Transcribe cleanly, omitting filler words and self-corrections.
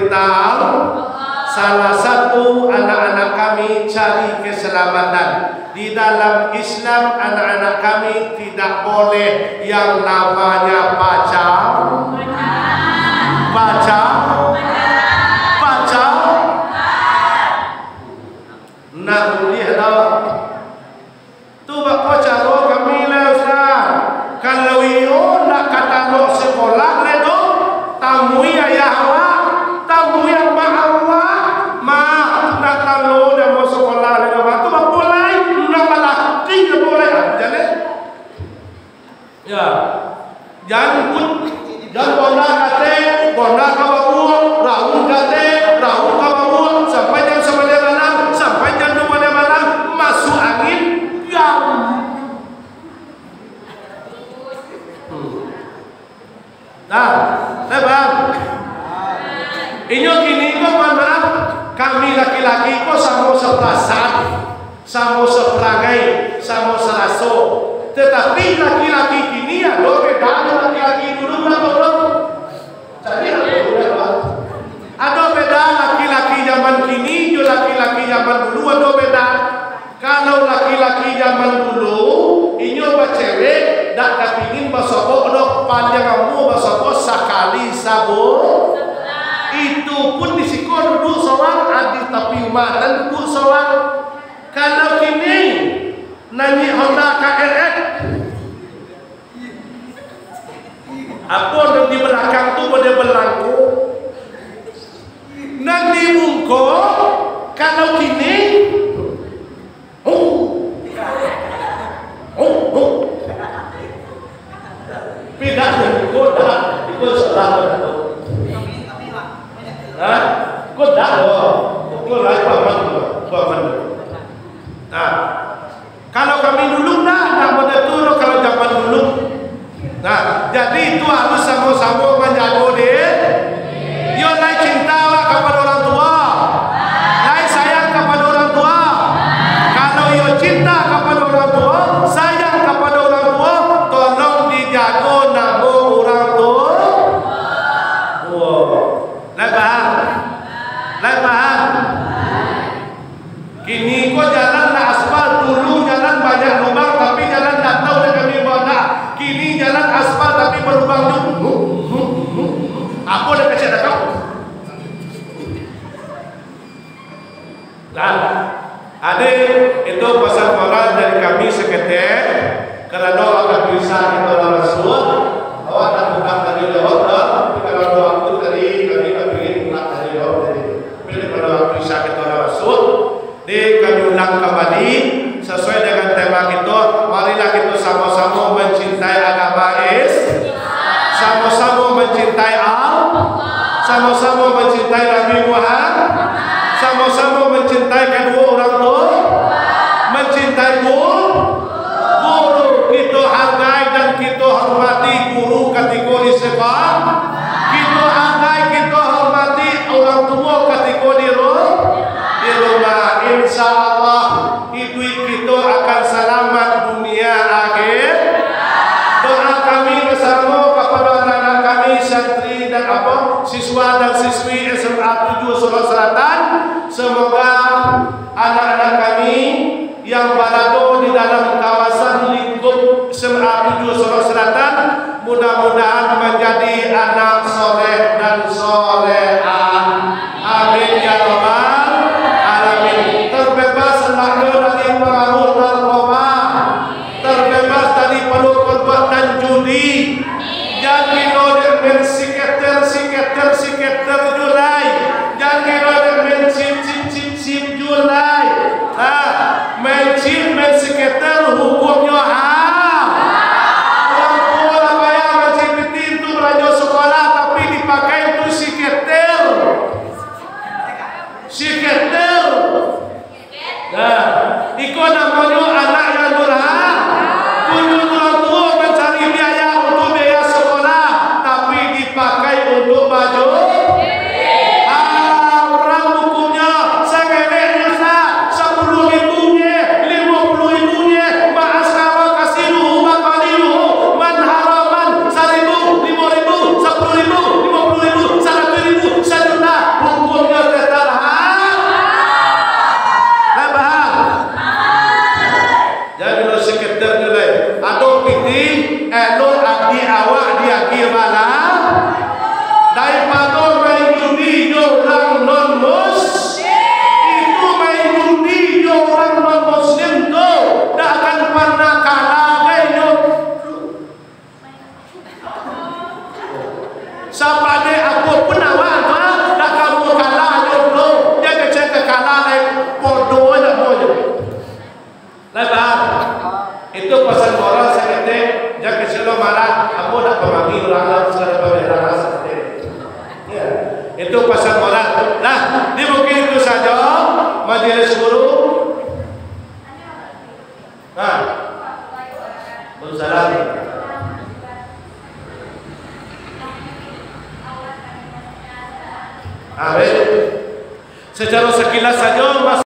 perintah salah satu anak-anak kami cari keselamatan. Di dalam Islam anak-anak kami tidak boleh yang namanya pacar. Nak boleh dah. Tu bak pacar kami lah Ustaz. Kalau iyo nak kata nak sekolah le tu tamui ayah awak, tamui mak awak, mak nak tahu dah mau sekolah le tu bak boleh nak balah tinggal boleh jadi. Ya. Jangan bonda kate, bonda kawamu, raun kate, raun kawamu sampai jam 9 malam, sampai jam 2 malam masuk angin jam. Nah, bang. Inyo kini kok maaf, kami laki-laki kok sama seperasaan, sama seperangai, sama seraso. Tetapi laki-laki kini ada beda dengan laki-laki dulu berapa belum? Jadi ada beda laki-laki zaman kini dengan laki-laki zaman dulu ada beda. Kalau laki-laki zaman dulu, inyo cewek dak kepingin basoko dok panjang kamu basoko sekali sabun. Itu pun disikor duduk seorang adil tapi umatan duduk seorang. Kalau kini nanyi Honda KRX apa yang di belakang tu pada belangku nanti mungko kalau kini tidak kodak itu salah kodak itu lain paman. Nah, kalau kami dulu nak pada turun kalau zaman dulu. Nah, jadi itu harus sama-sama menjaga dia. Yo lai cinta kepada orang tua, lai sayang kepada orang tua. Kalau yo cinta kepada orang tua, sayang kepada orang tua, tolong dijaga nama orang tua. Wow, lai paham. Kini kok jalan nak aspal, dulu jalan banyak lubang tapi jalan tak tahu dah kami mana. Kini jalan aspal tapi berlubang dulu. Apa dah kacau dah kau? Dan adik itu pasal moral dari kami seketir kerana awak bisa kita Rasul awak tak buka tadi lewat tapi kalau waktu tadi kami ingin buka tadi lewat tadi bila pada waktu bisa kita Rasul di kami ulang kembali sesuai dengan tema kita. Marilah kita sama-sama mencintai agama sama-sama mencintai Allah, sama-sama mencintai Nabi Muhammad, sama-sama mencintai kedua orang tua, mencintai guru kita hargai dan kita hormati guru kategori sekolah, kita hargai kita hormati orang tua kategori di rumah. Insya Allah hidup kita akan selamat dunia akhir. Doa kami bersama kepada anak-anak kami santri dan siswa dan siswi SMA 7 Solo Selatan. Semoga anak-anak kami yang berada di dalam kawasan lingkup SMA 7 Solo Selatan mudah-mudahan menjadi anak soleh dan solehah. Amin ya rabbal alamin. Terbebas dari pengaruh narkoba, terbebas dari perbuatan judi. Jangan oleh siketer julai, jangan oleh sip julai. Amin. Secara sekilas saja